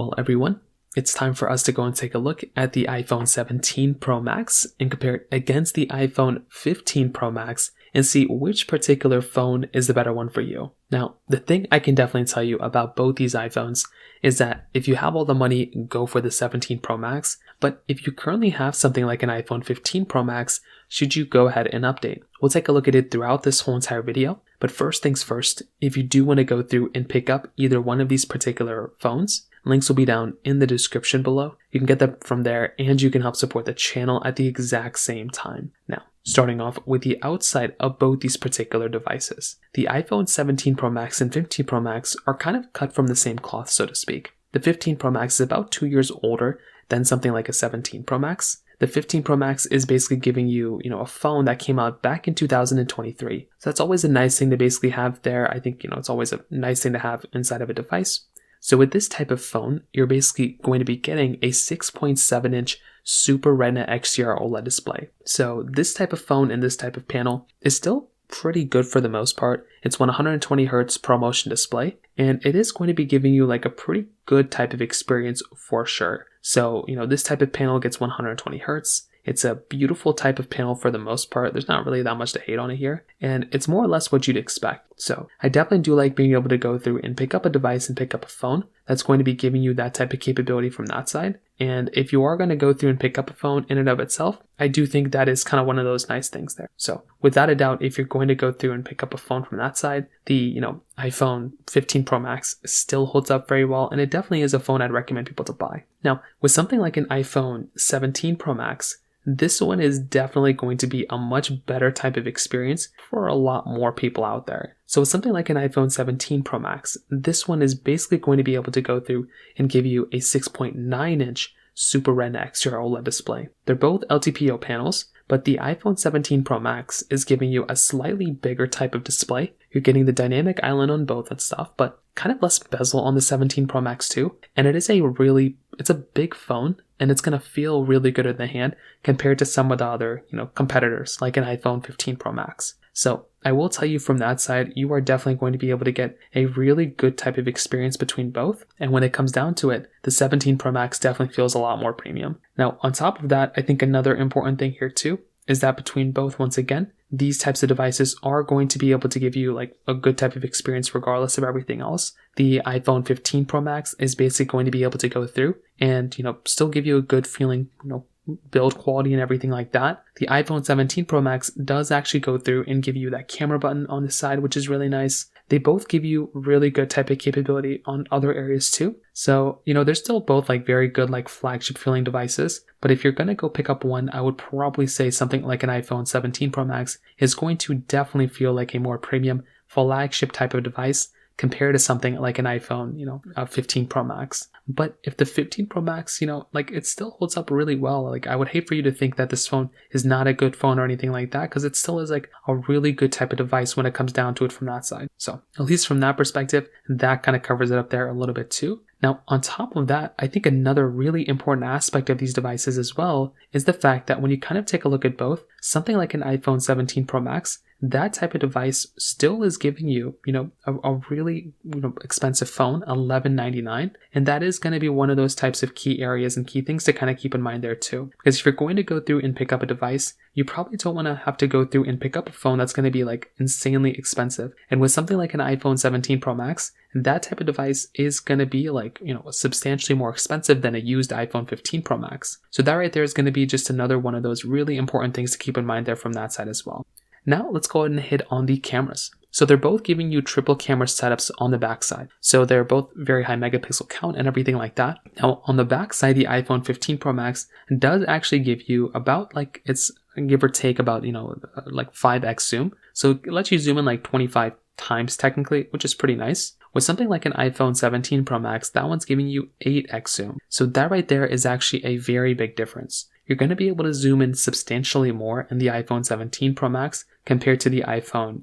Well, everyone, it's time for us to go and take a look at the iPhone 17 Pro Max and compare it against the iPhone 15 Pro Max and see which particular phone is the better one for you. Now, the thing I can definitely tell you about both these iPhones is that if you have all the money, go for the 17 Pro Max. But if you currently have something like an iPhone 15 Pro Max, should you go ahead and update? We'll take a look at it throughout this whole entire video. But first things first, if you do want to go through and pick up either one of these particular phones, links will be down in the description below. You can get them from there and you can help support the channel at the exact same time. Now, starting off with the outside of both these particular devices. The iPhone 17 Pro Max and 15 Pro Max are kind of cut from the same cloth, so to speak. The 15 Pro Max is about 2 years older than something like a 17 Pro Max. The 15 Pro Max is basically giving you, a phone that came out back in 2023. So that's always a nice thing to basically have there. I think, it's always a nice thing to have inside of a device. So with this type of phone, you're basically going to be getting a 6.7-inch Super Retina XDR OLED display. So this type of phone and this type of panel is still pretty good for the most part. It's 120Hz ProMotion display, and it is going to be giving you like a pretty good type of experience for sure. So, this type of panel gets 120Hz. It's a beautiful type of panel for the most part. There's not really that much to hate on it here. And it's more or less what you'd expect. So I definitely do like being able to go through and pick up a device and pick up a phone that's going to be giving you that type of capability from that side. And if you are going to go through and pick up a phone in and of itself, I do think that is kind of one of those nice things there. So without a doubt, if you're going to go through and pick up a phone from that side, the, iPhone 15 Pro Max still holds up very well. And it definitely is a phone I'd recommend people to buy. Now, with something like an iPhone 17 Pro Max, this one is definitely going to be a much better type of experience for a lot more people out there. So with something like an iPhone 17 Pro Max, this one is basically going to be able to go through and give you a 6.9-inch Super Retina XDR OLED display. They're both LTPO panels, but the iPhone 17 Pro Max is giving you a slightly bigger type of display. You're getting the dynamic island on both and stuff, but kind of less bezel on the 17 Pro Max too. And it's a big phone, and it's going to feel really good in the hand compared to some of the other, competitors like an iPhone 15 Pro Max. So I will tell you from that side, you are definitely going to be able to get a really good type of experience between both. And when it comes down to it, the 17 Pro Max definitely feels a lot more premium. Now, on top of that, I think another important thing here too is that between both, once again, these types of devices are going to be able to give you like a good type of experience regardless of everything else. The iPhone 15 Pro Max is basically going to be able to go through and, still give you a good feeling, build quality and everything like that. The iPhone 17 Pro Max does actually go through and give you that camera button on the side, which is really nice. They both give you really good type of capability on other areas too. So, they're still both like very good like flagship feeling devices. But if you're going to go pick up one, I would probably say something like an iPhone 17 Pro Max is going to definitely feel like a more premium flagship type of device compared to something like an iPhone, 15 Pro Max. But if the 15 Pro Max, it still holds up really well. Like I would hate for you to think that this phone is not a good phone or anything like that, because it still is like a really good type of device when it comes down to it from that side. So at least from that perspective, that kind of covers it up there a little bit too. Now, on top of that, I think another really important aspect of these devices as well is the fact that when you kind of take a look at both, something like an iPhone 17 Pro Max, that type of device still is giving you, a really, expensive phone, $1199. And that is going to be one of those types of key areas and key things to kind of keep in mind there too. Because if you're going to go through and pick up a device, you probably don't want to have to go through and pick up a phone that's going to be like insanely expensive. And with something like an iPhone 17 Pro Max, that type of device is going to be like, substantially more expensive than a used iPhone 15 Pro Max. So that right there is going to be just another one of those really important things to keep in mind there from that side as well. Now let's go ahead and hit on the cameras. So they're both giving you triple camera setups on the backside. So they're both very high megapixel count and everything like that. Now on the backside, the iPhone 15 Pro Max does actually give you about like, it's give or take about, like 5x zoom. So it lets you zoom in like 25 times technically, which is pretty nice. With something like an iPhone 17 Pro Max, that one's giving you 8x zoom. So that right there is actually a very big difference. You're going to be able to zoom in substantially more in the iPhone 17 Pro Max compared to the iPhone,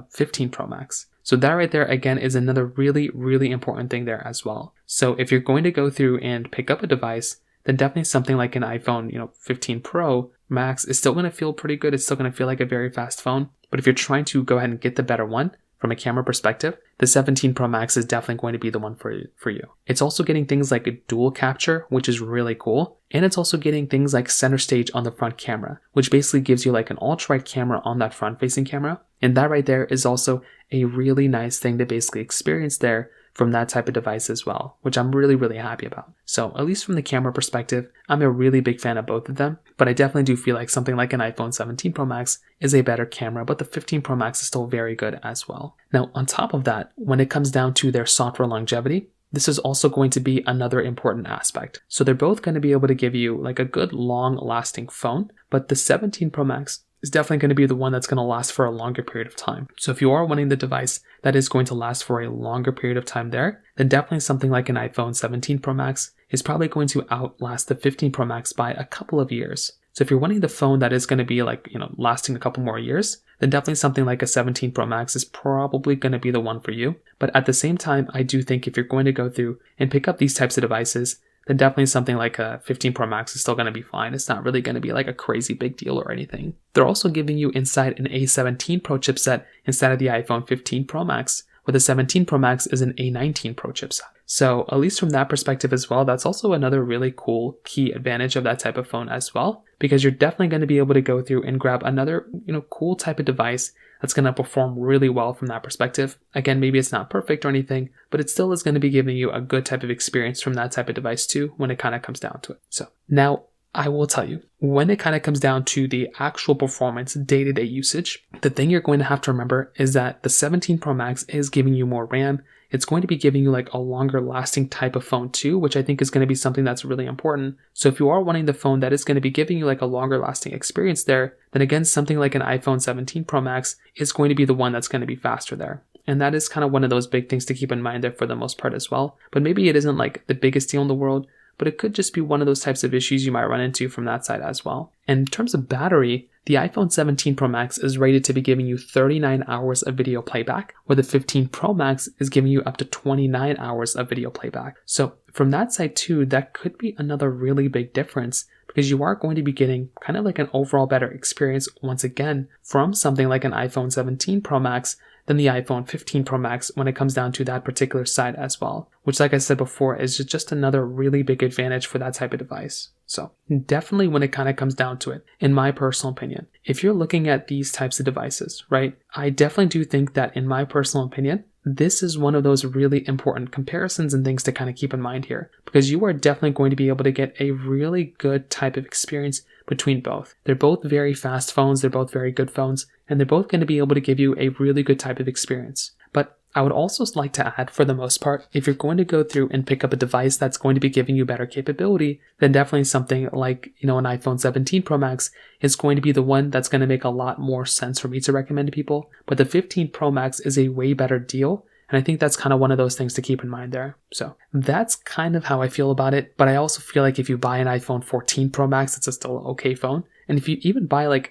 15 Pro Max. So that right there, again, is another really, really important thing there as well. So if you're going to go through and pick up a device, then definitely something like an iPhone, 15 Pro Max is still going to feel pretty good. It's still going to feel like a very fast phone. But if you're trying to go ahead and get the better one, from a camera perspective, the 17 Pro Max is definitely going to be the one for you. It's also getting things like a dual capture, which is really cool. And it's also getting things like center stage on the front camera, which basically gives you like an ultra-wide camera on that front-facing camera. And that right there is also a really nice thing to basically experience there from that type of device as well, which I'm really, really happy about. So at least from the camera perspective, I'm a really big fan of both of them, but I definitely do feel like something like an iPhone 17 Pro Max is a better camera, but the 15 Pro Max is still very good as well. Now, on top of that, when it comes down to their software longevity, this is also going to be another important aspect. So they're both going to be able to give you like a good long lasting phone, but the 17 Pro Max is definitely going to be the one that's going to last for a longer period of time. So if you are wanting the device that is going to last for a longer period of time there, then definitely something like an iPhone 17 Pro Max is probably going to outlast the 15 Pro Max by a couple of years. So if you're wanting the phone that is going to be like, lasting a couple more years, then definitely something like a 17 Pro Max is probably going to be the one for you. But at the same time, I do think if you're going to go through and pick up these types of devices, then definitely something like a 15 Pro Max is still going to be fine. It's not really going to be like a crazy big deal or anything. They're also giving you inside an A17 Pro chipset instead of the iPhone 15 Pro Max, where the 17 Pro Max is an A19 Pro chipset. So at least from that perspective as well, that's also another really cool key advantage of that type of phone as well, because you're definitely going to be able to go through and grab another, cool type of device that's going to perform really well from that perspective. Again, maybe it's not perfect or anything, but it still is going to be giving you a good type of experience from that type of device too, when it kind of comes down to it. So now I will tell you, when it kind of comes down to the actual performance day-to-day usage, the thing you're going to have to remember is that the 17 Pro Max is giving you more RAM. It's going to be giving you like a longer lasting type of phone too, which I think is going to be something that's really important. So if you are wanting the phone that is going to be giving you like a longer lasting experience there, then again, something like an iPhone 17 Pro Max is going to be the one that's going to be faster there. And that is kind of one of those big things to keep in mind there for the most part as well. But maybe it isn't like the biggest deal in the world, but it could just be one of those types of issues you might run into from that side as well. And in terms of battery, the iPhone 17 Pro Max is rated to be giving you 39 hours of video playback, where the 15 Pro Max is giving you up to 29 hours of video playback. So from that side too, that could be another really big difference, because you are going to be getting kind of like an overall better experience once again from something like an iPhone 17 Pro Max than the iPhone 15 Pro Max when it comes down to that particular side as well, which like I said before is just another really big advantage for that type of device. So definitely when it kind of comes down to it, in my personal opinion, if you're looking at these types of devices, right, I definitely do think that in my personal opinion, this is one of those really important comparisons and things to kind of keep in mind here, because you are definitely going to be able to get a really good type of experience between both. They're both very fast phones, they're both very good phones, and they're both going to be able to give you a really good type of experience. But I would also like to add, for the most part, if you're going to go through and pick up a device that's going to be giving you better capability, then definitely something like, an iPhone 17 Pro Max is going to be the one that's going to make a lot more sense for me to recommend to people. But the 15 Pro Max is a way better deal, and I think that's kind of one of those things to keep in mind there. So that's kind of how I feel about it. But I also feel like if you buy an iPhone 14 Pro Max, it's still an okay phone. And if you even buy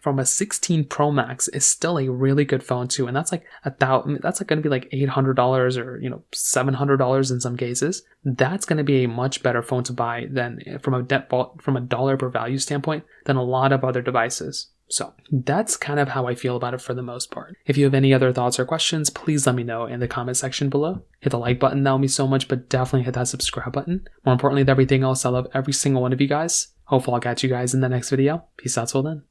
from a 16 Pro Max, is still a really good phone too. And that's like that's like going to be like $800 or $700 in some cases. That's going to be a much better phone to buy than from a dollar per value standpoint than a lot of other devices. So that's kind of how I feel about it for the most part. If you have any other thoughts or questions, please let me know in the comment section below. Hit the like button, that would mean so much, but definitely hit that subscribe button. More importantly than everything else, I love every single one of you guys. Hopefully I'll catch you guys in the next video. Peace out till then.